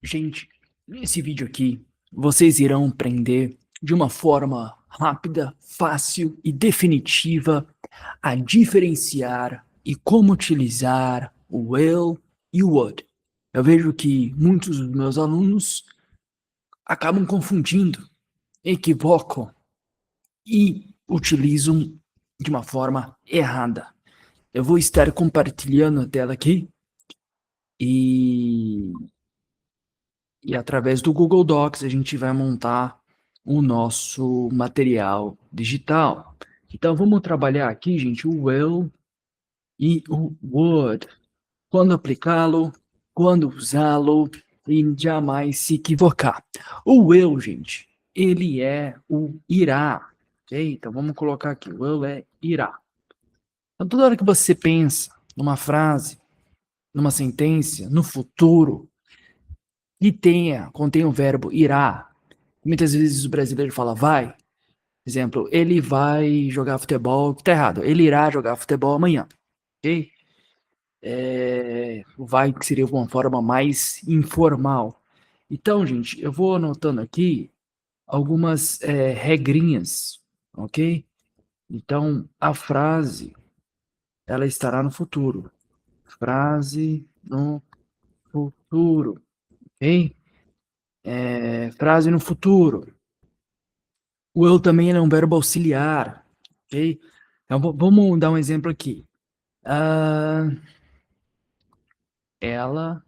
Gente, nesse vídeo aqui, vocês irão aprender de uma forma rápida, fácil e definitiva a diferenciar e como utilizar o will e o would. Eu vejo que muitos dos meus alunos acabam confundindo, equivocam e utilizam de uma forma errada. Eu vou estar compartilhando a tela aqui e através do Google Docs a gente vai montar o nosso material digital. Então vamos trabalhar aqui, gente, o will e o would. Quando aplicá-lo, quando usá-lo e jamais se equivocar. O will, gente, ele é o irá. Ok? Então vamos colocar aqui, o will é irá. Então toda hora que você pensa numa frase, numa sentença, no futuro, e contém o verbo irá. Muitas vezes o brasileiro fala vai. Exemplo, ele vai jogar futebol. Tá errado. Ele irá jogar futebol amanhã. Ok? O vai que seria uma forma mais informal. Então, gente, eu vou anotando aqui algumas regrinhas. Ok? Então, a frase, ela estará no futuro. Frase no futuro. Ok? Frase no futuro. O eu também é um verbo auxiliar, ok? Então, vamos dar um exemplo aqui. Ela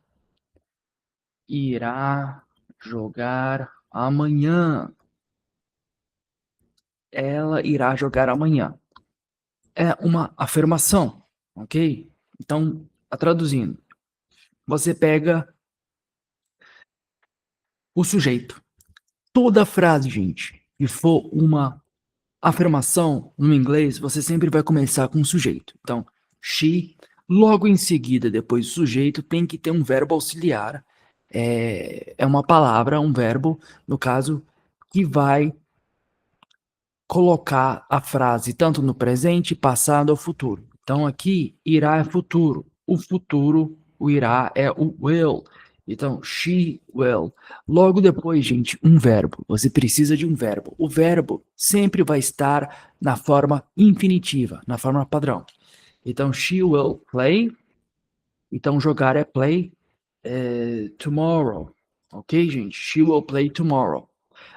irá jogar amanhã. Ela irá jogar amanhã. É uma afirmação, ok? Então, traduzindo, você pega o sujeito. Toda frase, gente, que for uma afirmação no inglês, você sempre vai começar com o sujeito. Então, she, logo em seguida, depois do sujeito, tem que ter um verbo auxiliar. É uma palavra, um verbo, no caso, que vai colocar a frase tanto no presente, passado ou futuro. Então, aqui, irá é futuro. O futuro, o irá é o will. Então, she will. Logo depois, gente, um verbo. Você precisa de um verbo. O verbo sempre vai estar na forma infinitiva, na forma padrão. Então, she will play. Então, jogar é play tomorrow. Ok, gente? She will play tomorrow.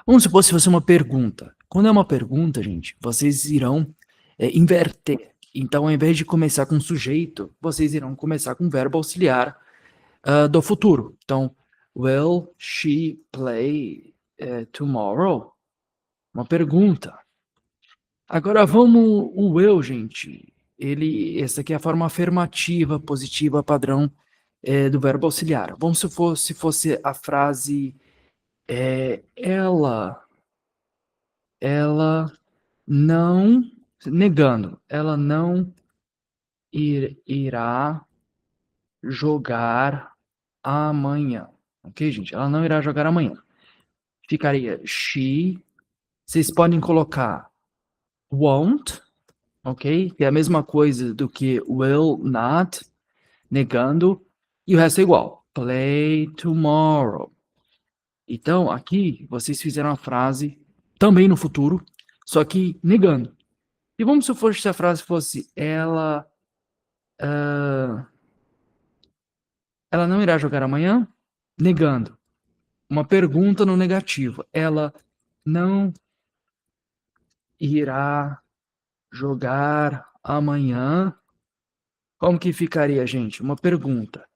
Vamos supor se fosse uma pergunta. Quando é uma pergunta, gente, vocês irão inverter. Então, ao invés de começar com sujeito, vocês irão começar com verbo auxiliar do futuro. Então, will she play tomorrow? Uma pergunta. Agora vamos o will, gente. Essa aqui é a forma afirmativa, positiva, padrão do verbo auxiliar. Vamos supor se fosse a frase ela não, negando, ela não irá jogar amanhã. Ok, gente? Ela não irá jogar amanhã. Ficaria she. Vocês podem colocar won't, ok? Que é a mesma coisa do que will not, negando. E o resto é igual. Play tomorrow. Então, aqui, vocês fizeram a frase também no futuro, só que negando. E vamos supor que a frase fosse ela não irá jogar amanhã? Negando. Uma pergunta no negativo. Ela não irá jogar amanhã? Como que ficaria, gente? Uma pergunta.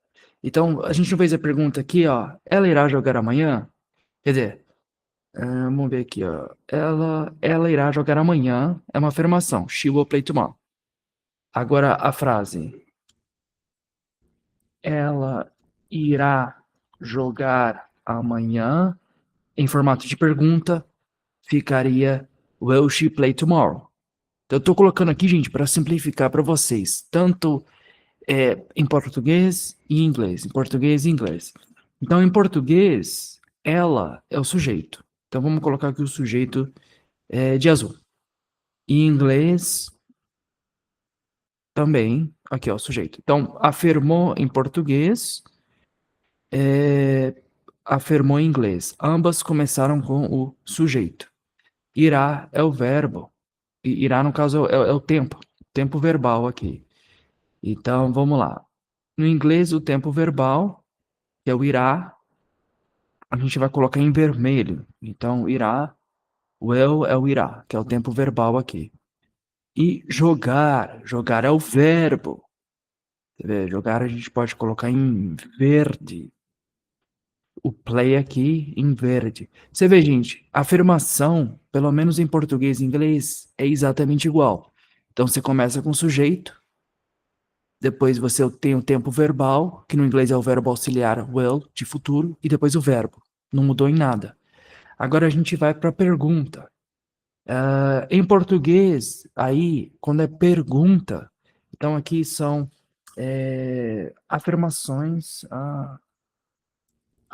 Então, a gente não fez a pergunta aqui, ó. Ela irá jogar amanhã? Quer dizer, vamos ver aqui, ó. Ela irá jogar amanhã é uma afirmação. She will play tomorrow. Agora a frase. Ela irá jogar amanhã, em formato de pergunta, ficaria Will she play tomorrow? Então, eu estou colocando aqui, gente, para simplificar para vocês, tanto em português e inglês. Em português e inglês. Então, em português, ela é o sujeito. Então, vamos colocar aqui o sujeito de azul. Em inglês, também, aqui ó, o sujeito. Então, afirmou em português, afirmou em inglês. Ambas começaram com o sujeito. Irá é o verbo. Irá, no caso, é o tempo verbal aqui. Então, vamos lá. No inglês, o tempo verbal, que é o irá, a gente vai colocar em vermelho. Então, irá, will é o irá, que é o tempo verbal aqui. E jogar é o verbo. Você vê, jogar a gente pode colocar em verde. O play aqui em verde. Você vê, gente, a afirmação, pelo menos em português e inglês, é exatamente igual. Então você começa com o sujeito, depois você tem o tempo verbal, que no inglês é o verbo auxiliar will, de futuro, e depois o verbo. Não mudou em nada. Agora a gente vai para a pergunta. Em português, aí, quando é pergunta, então aqui são afirmações.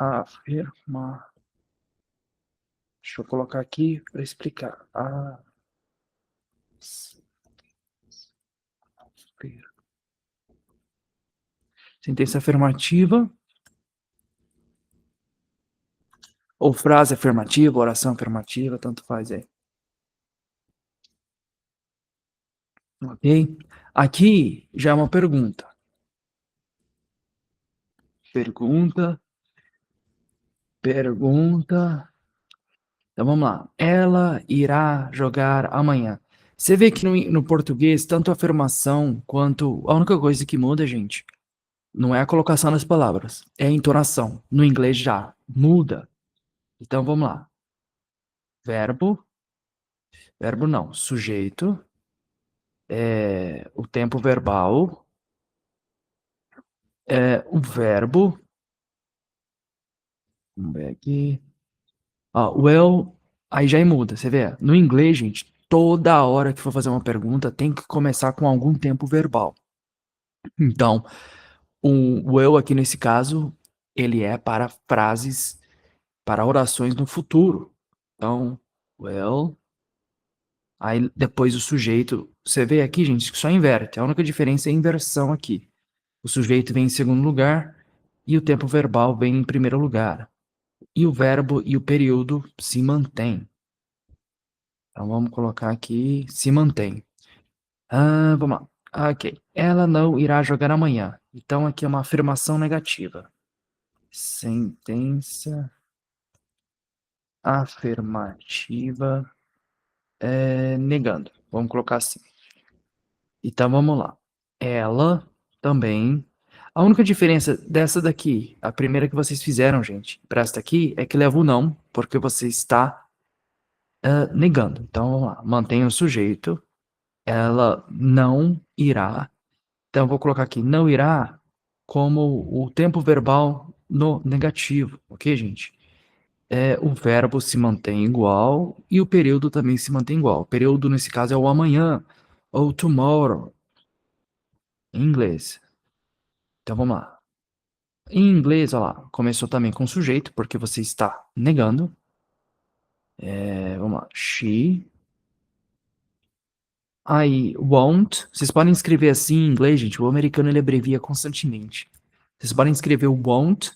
Afirma. Deixa eu colocar aqui para explicar. Sentença afirmativa ou frase afirmativa, oração afirmativa, tanto faz aí. Ok? Aqui já é uma pergunta. Pergunta. Então vamos lá. Ela irá jogar amanhã. Você vê que no português, tanto a afirmação quanto. A única coisa que muda, gente, não é a colocação das palavras, é a entonação. No inglês já muda. Então vamos lá. Verbo. Verbo não. Sujeito. O tempo verbal. O verbo. Vamos ver aqui. Well, aí já muda. Você vê? No inglês, gente, toda hora que for fazer uma pergunta tem que começar com algum tempo verbal. Então, o will aqui nesse caso, ele é para frases, para orações no futuro. Então, well, aí depois o sujeito, você vê aqui, gente, que só inverte. A única diferença é a inversão aqui. O sujeito vem em segundo lugar e o tempo verbal vem em primeiro lugar. E o verbo e o período se mantêm. Então vamos colocar aqui, se mantém. Vamos lá. Ok. Ela não irá jogar amanhã. Então aqui é uma afirmação negativa. Sentença afirmativa negando. Vamos colocar assim. Então vamos lá. Ela também. A única diferença dessa daqui, a primeira que vocês fizeram, gente, para esta aqui, é que leva o não, porque você está negando. Então vamos lá. Mantenha o sujeito. Ela não irá. Então eu vou colocar aqui não irá como o tempo verbal no negativo, ok, gente? O verbo se mantém igual e o período também se mantém igual. O período, nesse caso, é o amanhã, ou tomorrow, em inglês. Então vamos lá. Em inglês, olha lá, começou também com sujeito, porque você está negando. Vamos lá. She. Aí, won't. Vocês podem escrever assim em inglês, gente. O americano ele abrevia constantemente. Vocês podem escrever o won't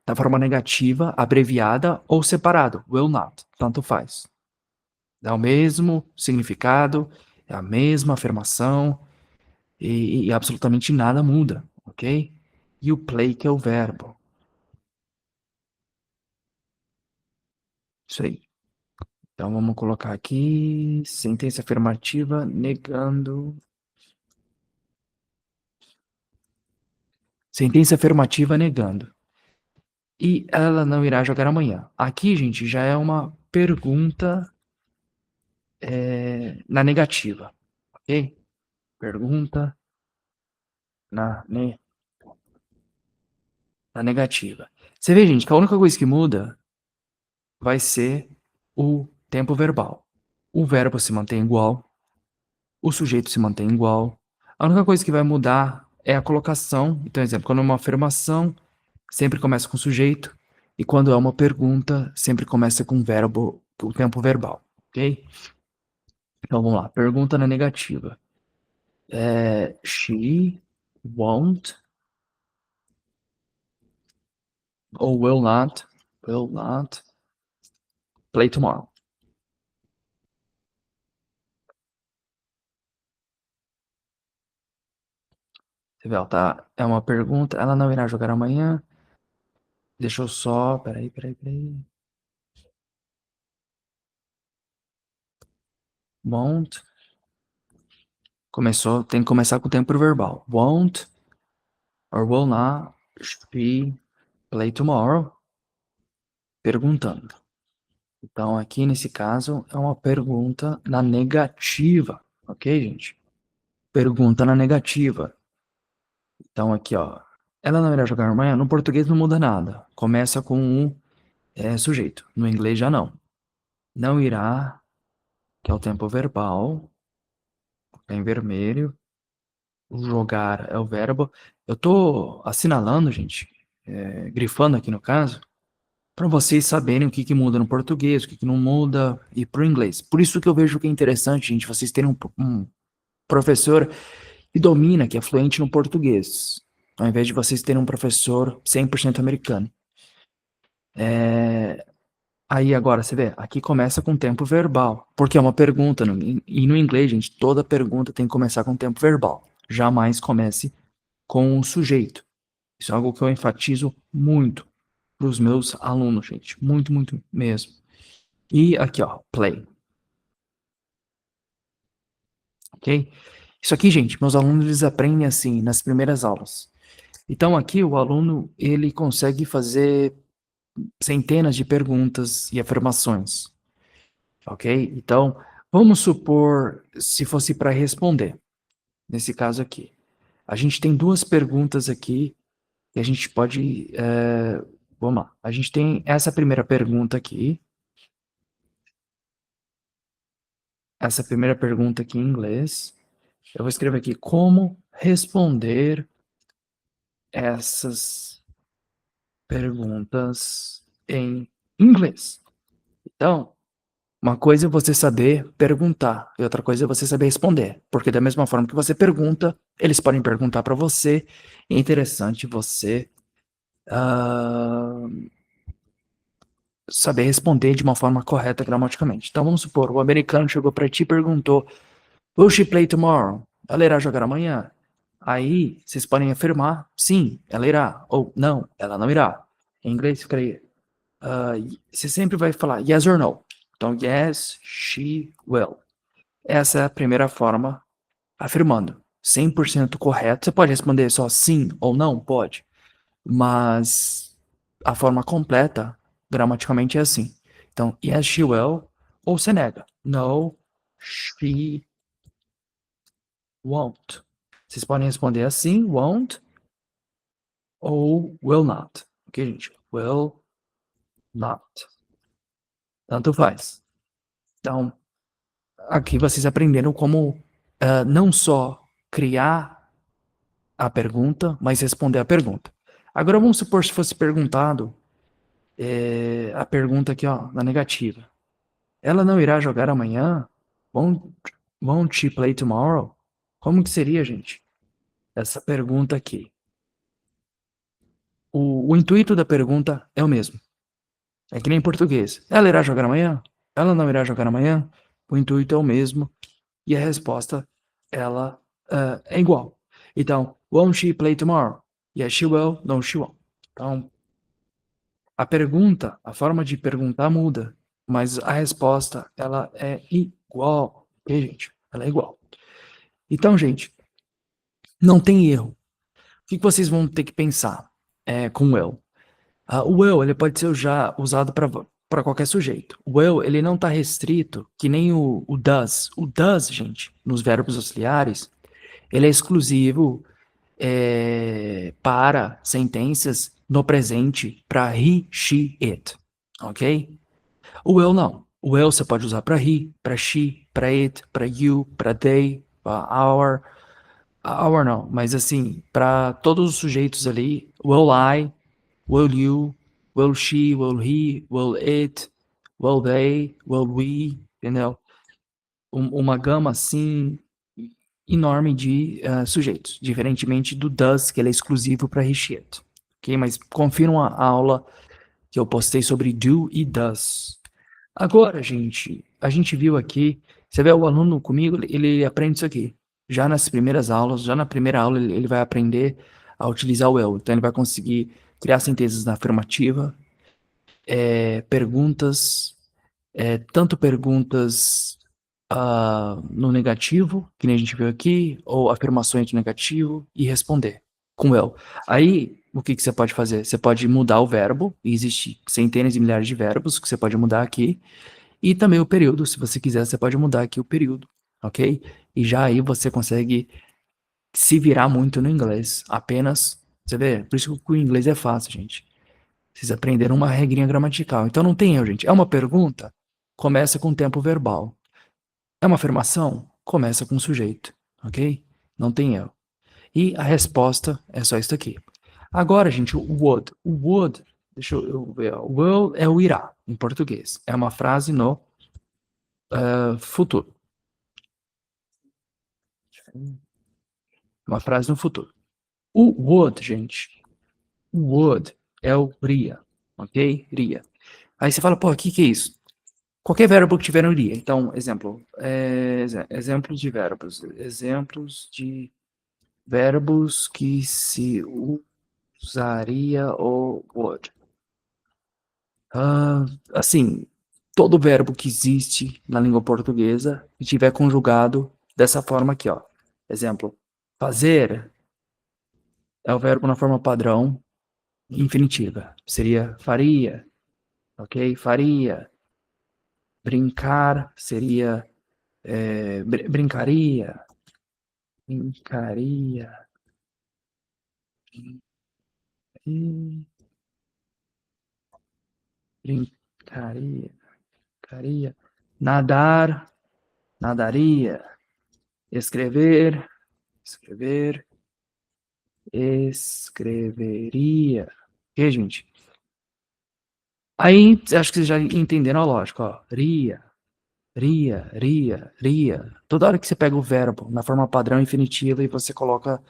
da forma negativa, abreviada ou separado. Will not. Tanto faz. Dá o mesmo significado, é a mesma afirmação e absolutamente nada muda, ok? E o play que é o verbo. Isso aí. Então vamos colocar aqui sentença afirmativa negando. Sentença afirmativa negando. E ela não irá jogar amanhã. Aqui, gente, já é uma pergunta na negativa, ok? Pergunta na negativa. Você vê, gente, que a única coisa que muda vai ser o tempo verbal. O verbo se mantém igual, o sujeito se mantém igual. A única coisa que vai mudar é a colocação. Então, exemplo, quando é uma afirmação, sempre começa com sujeito, e quando é uma pergunta, sempre começa com verbo, o tempo verbal, ok? Então, vamos lá. Pergunta na negativa. She won't ou will not will not play tomorrow. Você vê, ó, tá? É uma pergunta. Ela não irá jogar amanhã. Deixa eu só. Peraí. Won't. Começou. Tem que começar com o tempo verbal. Won't or will not she play tomorrow? Perguntando. Então, aqui nesse caso, é uma pergunta na negativa. Ok, gente? Pergunta na negativa. Então, aqui, ó. Ela não irá jogar amanhã. No português não muda nada. Começa com um sujeito. No inglês já não. Não irá, que é o tempo verbal. É em vermelho. O jogar é o verbo. Eu tô assinalando, gente, grifando aqui no caso, para vocês saberem o que, que muda no português, o que, que não muda, e pro inglês. Por isso que eu vejo que é interessante, gente, vocês terem um professor que domina, que é fluente no português, ao invés de vocês terem um professor 100% americano. Aí agora, você vê, aqui começa com tempo verbal, porque é uma pergunta, e no inglês, gente, toda pergunta tem que começar com tempo verbal. Jamais comece com o sujeito. Isso é algo que eu enfatizo muito para os meus alunos, gente. Muito, muito mesmo. E aqui, ó, play. Ok? Isso aqui, gente, meus alunos eles aprendem assim nas primeiras aulas. Então aqui o aluno ele consegue fazer centenas de perguntas e afirmações. Ok? Então vamos supor se fosse para responder. Nesse caso aqui, a gente tem duas perguntas aqui que a gente pode. Vamos lá. A gente tem essa primeira pergunta aqui. Essa primeira pergunta aqui em inglês. Eu vou escrever aqui como responder essas perguntas em inglês. Então, uma coisa é você saber perguntar e outra coisa é você saber responder. Porque da mesma forma que você pergunta, eles podem perguntar para você. É interessante você saber responder de uma forma correta gramaticalmente. Então vamos supor, o americano chegou para ti e perguntou: Will she play tomorrow? Ela irá jogar amanhã? Aí vocês podem afirmar: sim, ela irá. Ou não, ela não irá. Em inglês ficaria. Você sempre vai falar yes or no. Então, yes, she will. Essa é a primeira forma afirmando. 100% correto. Você pode responder só sim ou não? Pode. Mas a forma completa, gramaticalmente, é assim. Então, yes, she will, ou você nega. No, she won't. Vocês podem responder assim, won't, ou will not. Ok, gente? Will not. Tanto faz. Então, aqui vocês aprenderam como não só criar a pergunta, mas responder a pergunta. Agora vamos supor se fosse perguntado a pergunta aqui, ó, na negativa. Ela não irá jogar amanhã? Won't she play tomorrow? Como que seria, gente? Essa pergunta aqui. O intuito da pergunta é o mesmo. É que nem em português. Ela irá jogar amanhã? Ela não irá jogar amanhã? O intuito é o mesmo e a resposta, ela é igual. Então, won't she play tomorrow? Yes, she will. No, she won't. Então, a pergunta, a forma de perguntar muda, mas a resposta, ela é igual. Ok, gente? Ela é igual. Então, gente, não tem erro. O que vocês vão ter que pensar com o will? O will, ele pode ser já usado para qualquer sujeito. O will, ele não está restrito, que nem o does. O does, gente, nos verbos auxiliares, ele é exclusivo para sentenças no presente, para he, she, it. Ok? O will não. O will você pode usar para he, para she, para it, para you, para they, para our. Our não, mas assim, para todos os sujeitos ali, will I, will you, will she, will he, will it, will they, will we, entendeu? Uma gama assim enorme de sujeitos, diferentemente do does, que ele é exclusivo para he, she, it. Ok? Mas confiram a aula que eu postei sobre do e does. Agora, gente, a gente viu aqui, você vê o aluno comigo, ele aprende isso aqui. Já nas primeiras aulas, já na primeira aula, ele vai aprender a utilizar o will. Então, ele vai conseguir criar sentenças na afirmativa, perguntas, tanto perguntas no negativo, que nem a gente viu aqui, ou afirmações no negativo, e responder com will. Aí, o que você pode fazer? Você pode mudar o verbo, e existe centenas de milhares de verbos que você pode mudar aqui, e também o período, se você quiser, você pode mudar aqui o período, ok? E já aí você consegue se virar muito no inglês, apenas, você vê, por isso que o inglês é fácil, gente. Vocês aprenderam uma regrinha gramatical. Então não tem erro, gente. É uma pergunta? Começa com tempo verbal. É uma afirmação? Começa com sujeito, ok? Não tem erro. E a resposta é só isso aqui. Agora, gente, o would. O would, deixa eu ver. O will é o irá, em português. É uma frase no futuro. Uma frase no futuro. O would, gente. O would é o ria, ok? Ria. Aí você fala, pô, o que é isso? Qualquer verbo que tiver no iria. Então, exemplo, exemplos de verbos. Exemplos de verbos que se usaria o would. Assim, todo verbo que existe na língua portuguesa que tiver conjugado dessa forma aqui, ó. Exemplo, fazer é o verbo na forma padrão infinitiva. Seria faria, ok? Faria. Brincar seria brincaria. Brincaria. Brin- Brincaria. Brincaria. Nadar. Nadaria. Escrever. Escrever. Escreveria. Ok, gente? Aí, acho que vocês já entenderam a lógica, ó. Ria. Ria, ria, ria. Toda hora que você pega o verbo na forma padrão infinitiva e você coloca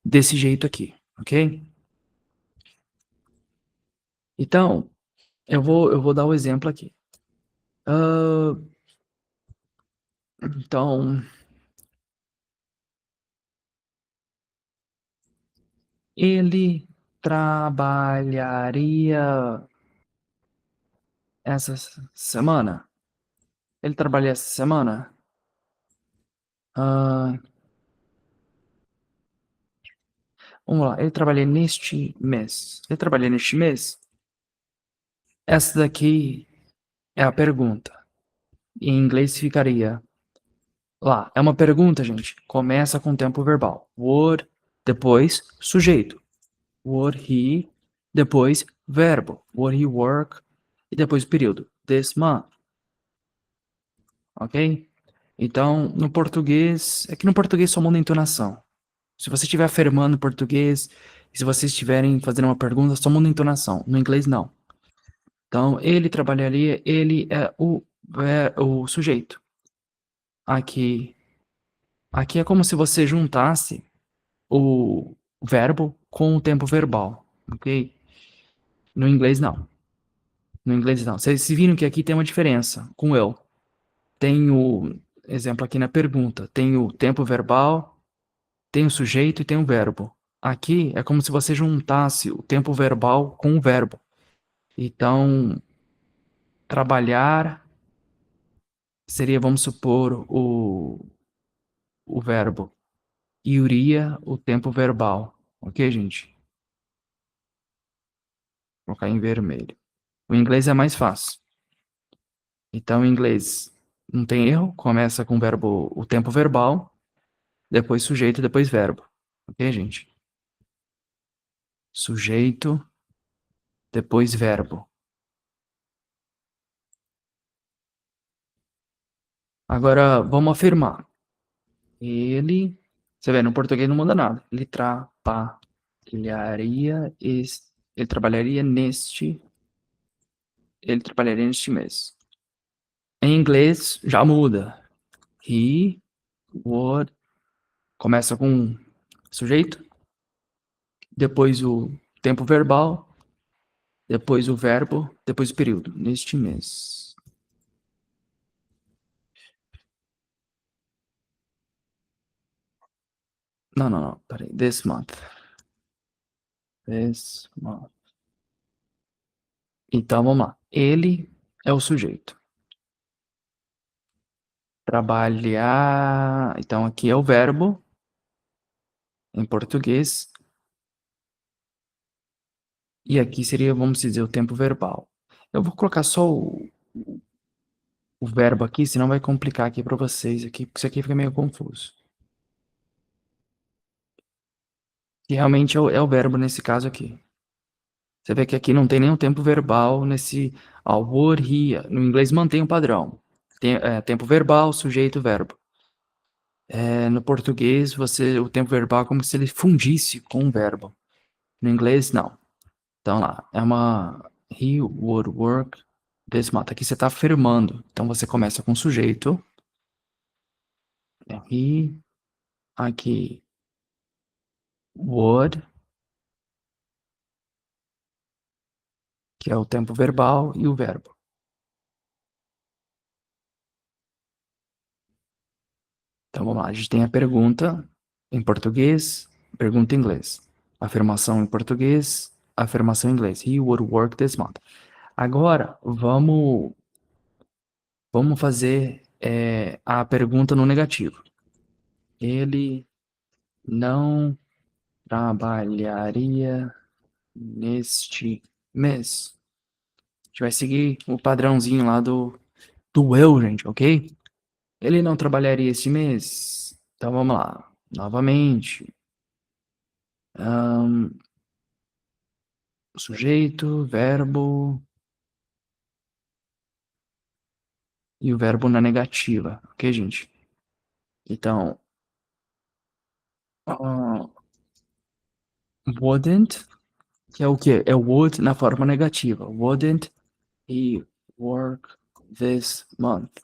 desse jeito aqui, ok? Então, eu vou dar o exemplo aqui. Ah, então, ele trabalharia essa semana? Ele trabalha essa semana? Ah, vamos lá, ele trabalha neste mês. Ele trabalha neste mês? Essa daqui é a pergunta. Em inglês ficaria lá. É uma pergunta, gente. Começa com tempo verbal. Would, depois sujeito. Would he, depois verbo. Would he work? E depois o período. This month. Ok? Então, no português, é que no português só muda a entonação. Se você estiver afirmando em português, e se vocês estiverem fazendo uma pergunta, só muda a entonação. No inglês, não. Então, ele trabalharia, ele é o sujeito. Aqui, aqui é como se você juntasse o verbo com o tempo verbal, ok? No inglês, não. No inglês, não. Vocês viram que aqui tem uma diferença com eu. Tem o exemplo aqui na pergunta. Tem o tempo verbal, tem o sujeito e tem o verbo. Aqui é como se você juntasse o tempo verbal com o verbo. Então, trabalhar seria, vamos supor, o verbo. Iria, o tempo verbal. Ok, gente? Vou colocar em vermelho. O inglês é mais fácil. Então, em inglês não tem erro. Começa com o verbo, o tempo verbal, depois sujeito, depois verbo. Ok, gente? Sujeito, depois verbo. Agora, vamos afirmar. Ele, você vê, no português não muda nada. Ele ele trabalharia ele trabalharia neste mês. Em inglês já muda. He would, começa com sujeito, depois o tempo verbal, depois o verbo, depois o período. Neste mês. Não, não, não. Peraí. This month. This month. Então, vamos lá. Ele é o sujeito. Trabalhar. Então, aqui é o verbo, em português. E aqui seria, vamos dizer, o tempo verbal. Eu vou colocar só o verbo aqui, senão vai complicar aqui para vocês, aqui, porque isso aqui fica meio confuso. E realmente é o verbo nesse caso aqui. Você vê que aqui não tem nenhum tempo verbal nesse would, he. No inglês mantém o padrão. Tempo verbal, sujeito, verbo. No português, o tempo verbal é como se ele fundisse com o verbo. No inglês, não. Então lá, he would work this month. Aqui você está afirmando. Então você começa com sujeito. He, aqui, would, que é o tempo verbal, e o verbo. Então vamos lá, a gente tem a pergunta em português, pergunta em inglês. Afirmação em português, afirmação em inglês. He would work this month. Agora, vamos fazer a pergunta no negativo. Ele não trabalharia neste mês. A gente vai seguir o padrãozinho lá do eu, gente, ok? Ele não trabalharia este mês. Então vamos lá. Novamente. Sujeito, verbo e o verbo na negativa, ok, gente? Então, wouldn't, que é o quê? É would na forma negativa. Wouldn't he work this month?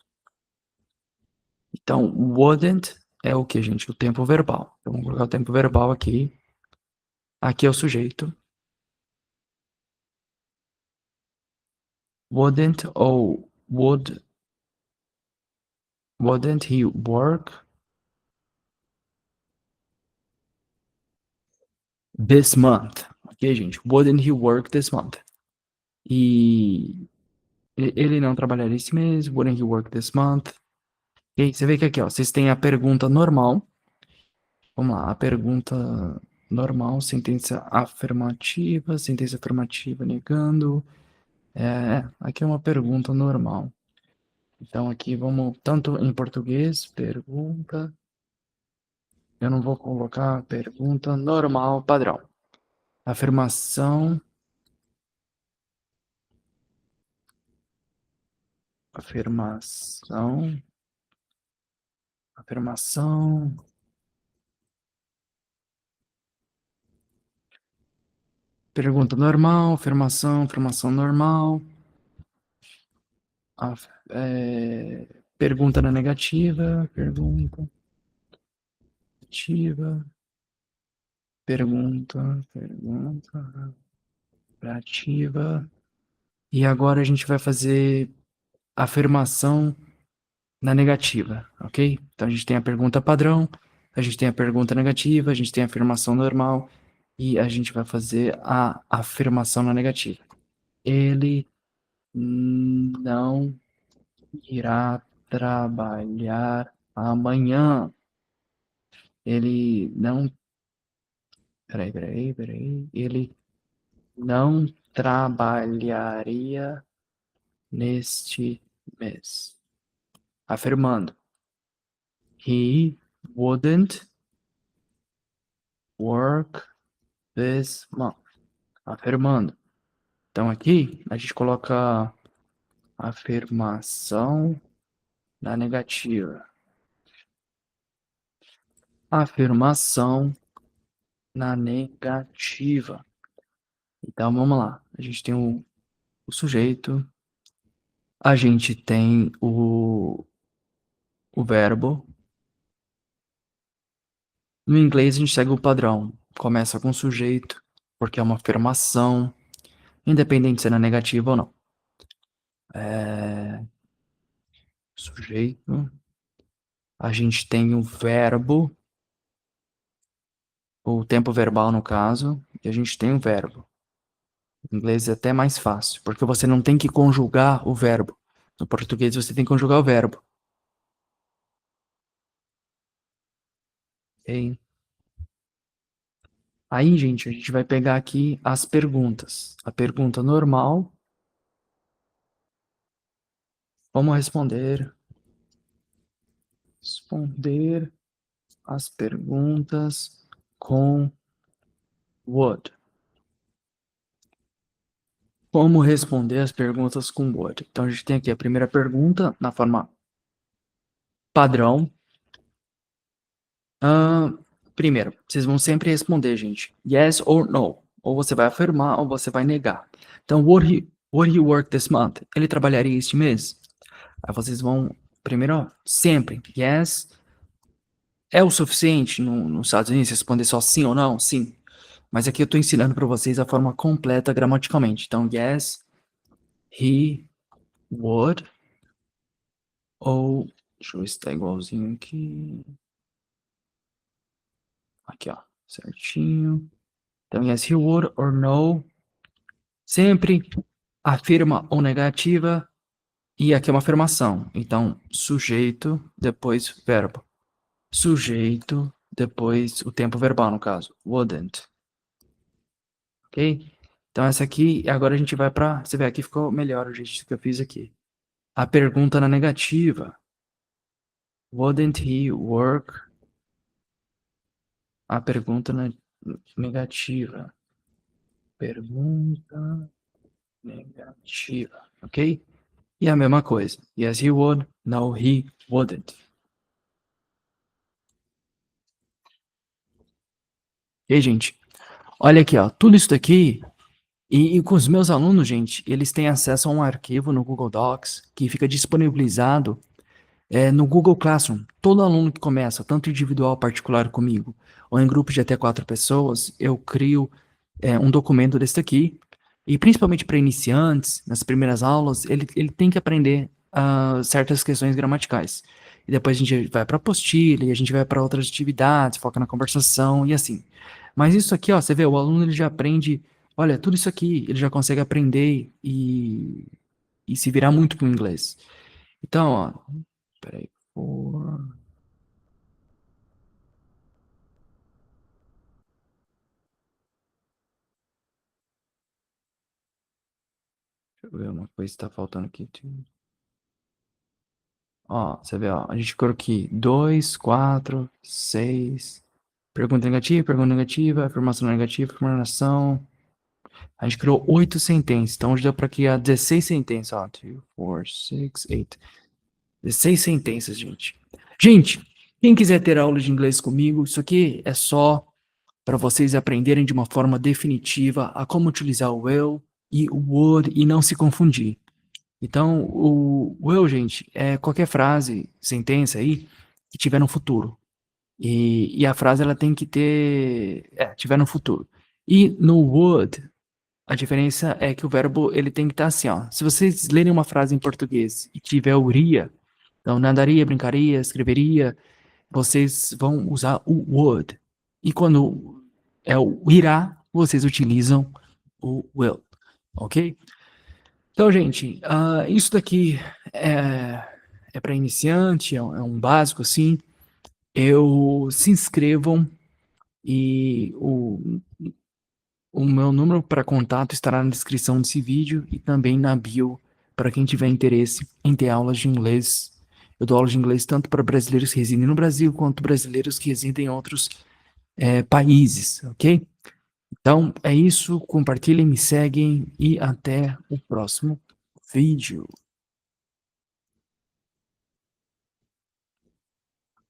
Então, wouldn't é o que, gente? O tempo verbal. Então, vamos colocar o tempo verbal aqui. Aqui é o sujeito. Wouldn't ou wouldn't he work this month? Ok, gente? Wouldn't he work this month? E ele não trabalharia esse mês. Wouldn't he work this month? Ok, você vê que aqui, ó, vocês têm a pergunta normal. Vamos lá, a pergunta normal, sentença afirmativa negando. Aqui é uma pergunta normal. Então aqui vamos, tanto em português, pergunta. Eu não vou colocar pergunta normal, padrão. Afirmação. Afirmação. Afirmação. Pergunta normal, afirmação normal. Pergunta na negativa, pergunta negativa, pergunta negativa. E agora a gente vai fazer afirmação na negativa, ok? Então a gente tem a pergunta padrão, a gente tem a pergunta negativa, a gente tem a afirmação normal e a gente vai fazer a afirmação na negativa. Ele não irá trabalhar amanhã. Ele não. Peraí. Ele não trabalharia neste mês. Afirmando. He wouldn't work this month. Afirmando. Então aqui a gente coloca afirmação na negativa. Afirmação na negativa. Então vamos lá. A gente tem o sujeito. A gente tem o verbo. No inglês a gente segue o padrão. Começa com sujeito, porque é uma afirmação. independente se é na negativa ou não. Sujeito. A gente tem o verbo, o tempo verbal no caso, e a gente tem o verbo. Em inglês é até mais fácil, porque você não tem que conjugar o verbo. No português você tem que conjugar o verbo. Ok? Aí, gente, a gente vai pegar aqui as perguntas. A pergunta normal. Vamos responder as perguntas com would. Como responder as perguntas com would? Então, a gente tem aqui a primeira pergunta na forma padrão. Primeiro, vocês vão sempre responder, gente. Yes or no. Ou você vai afirmar ou você vai negar. Então, would he work this month? Ele trabalharia este mês? Aí vocês vão, primeiro, ó, sempre, yes. É o suficiente nos Estados Unidos responder só sim ou não? Sim. Mas aqui eu estou ensinando para vocês a forma completa gramaticalmente. Então, yes, he would. Ou, deixa eu ver se está igualzinho aqui. Aqui, ó, certinho. Então, yes, he would or no. Sempre afirma ou negativa. E aqui é uma afirmação. Então, sujeito, depois verbo. Sujeito, depois o tempo verbal, no caso. Wouldn't. Ok? Então, essa aqui, agora a gente vai para... Você vê, aqui ficou melhor o jeito que eu fiz aqui. A pergunta na negativa. Wouldn't he work? A pergunta na negativa. Pergunta negativa. Ok? E a mesma coisa. Yes, he would. No, he wouldn't. E aí, gente? Olha aqui, ó. Tudo isso daqui. E com os meus alunos, gente, eles têm acesso a um arquivo no Google Docs que fica disponibilizado no Google Classroom. Todo aluno que começa, tanto individual, particular comigo, ou em grupos de até 4 pessoas, eu crio um documento desse aqui. E principalmente para iniciantes, nas primeiras aulas, ele tem que aprender certas questões gramaticais. E depois a gente vai para a apostila, e a gente vai para outras atividades, foca na conversação e assim. Mas isso aqui, ó, você vê, o aluno ele já aprende, olha, tudo isso aqui, ele já consegue aprender e se virar muito com o inglês. Então, ó, peraí, deixa eu ver uma coisa que tá faltando aqui. Ó, você vê, ó, a gente colocou aqui 2, 4, 6. Pergunta negativa, afirmação negativa, afirmação. A gente criou 8 sentenças, então hoje deu para criar 16 sentenças, ó. 2, 4, 6, 8. 16 sentenças, gente. Gente, quem quiser ter aula de inglês comigo, isso aqui é só para vocês aprenderem de uma forma definitiva a como utilizar o will e o would e não se confundir. Então, o will, gente, é qualquer frase, sentença aí que tiver no futuro. E a frase ela tem que ter, tiver no futuro. E no would, a diferença é que o verbo ele tem que estar assim, ó. Se vocês lerem uma frase em português e tiver o iria, então nadaria, brincaria, escreveria, vocês vão usar o would. E quando é o irá, vocês utilizam o will, ok? Então, gente, isso daqui é para iniciante, é um básico, assim. Se inscrevam e o meu número para contato estará na descrição desse vídeo e também na bio para quem tiver interesse em ter aulas de inglês. Eu dou aulas de inglês tanto para brasileiros que residem no Brasil quanto brasileiros que residem em outros países, ok? Então, é isso. Compartilhem, me seguem e até o próximo vídeo.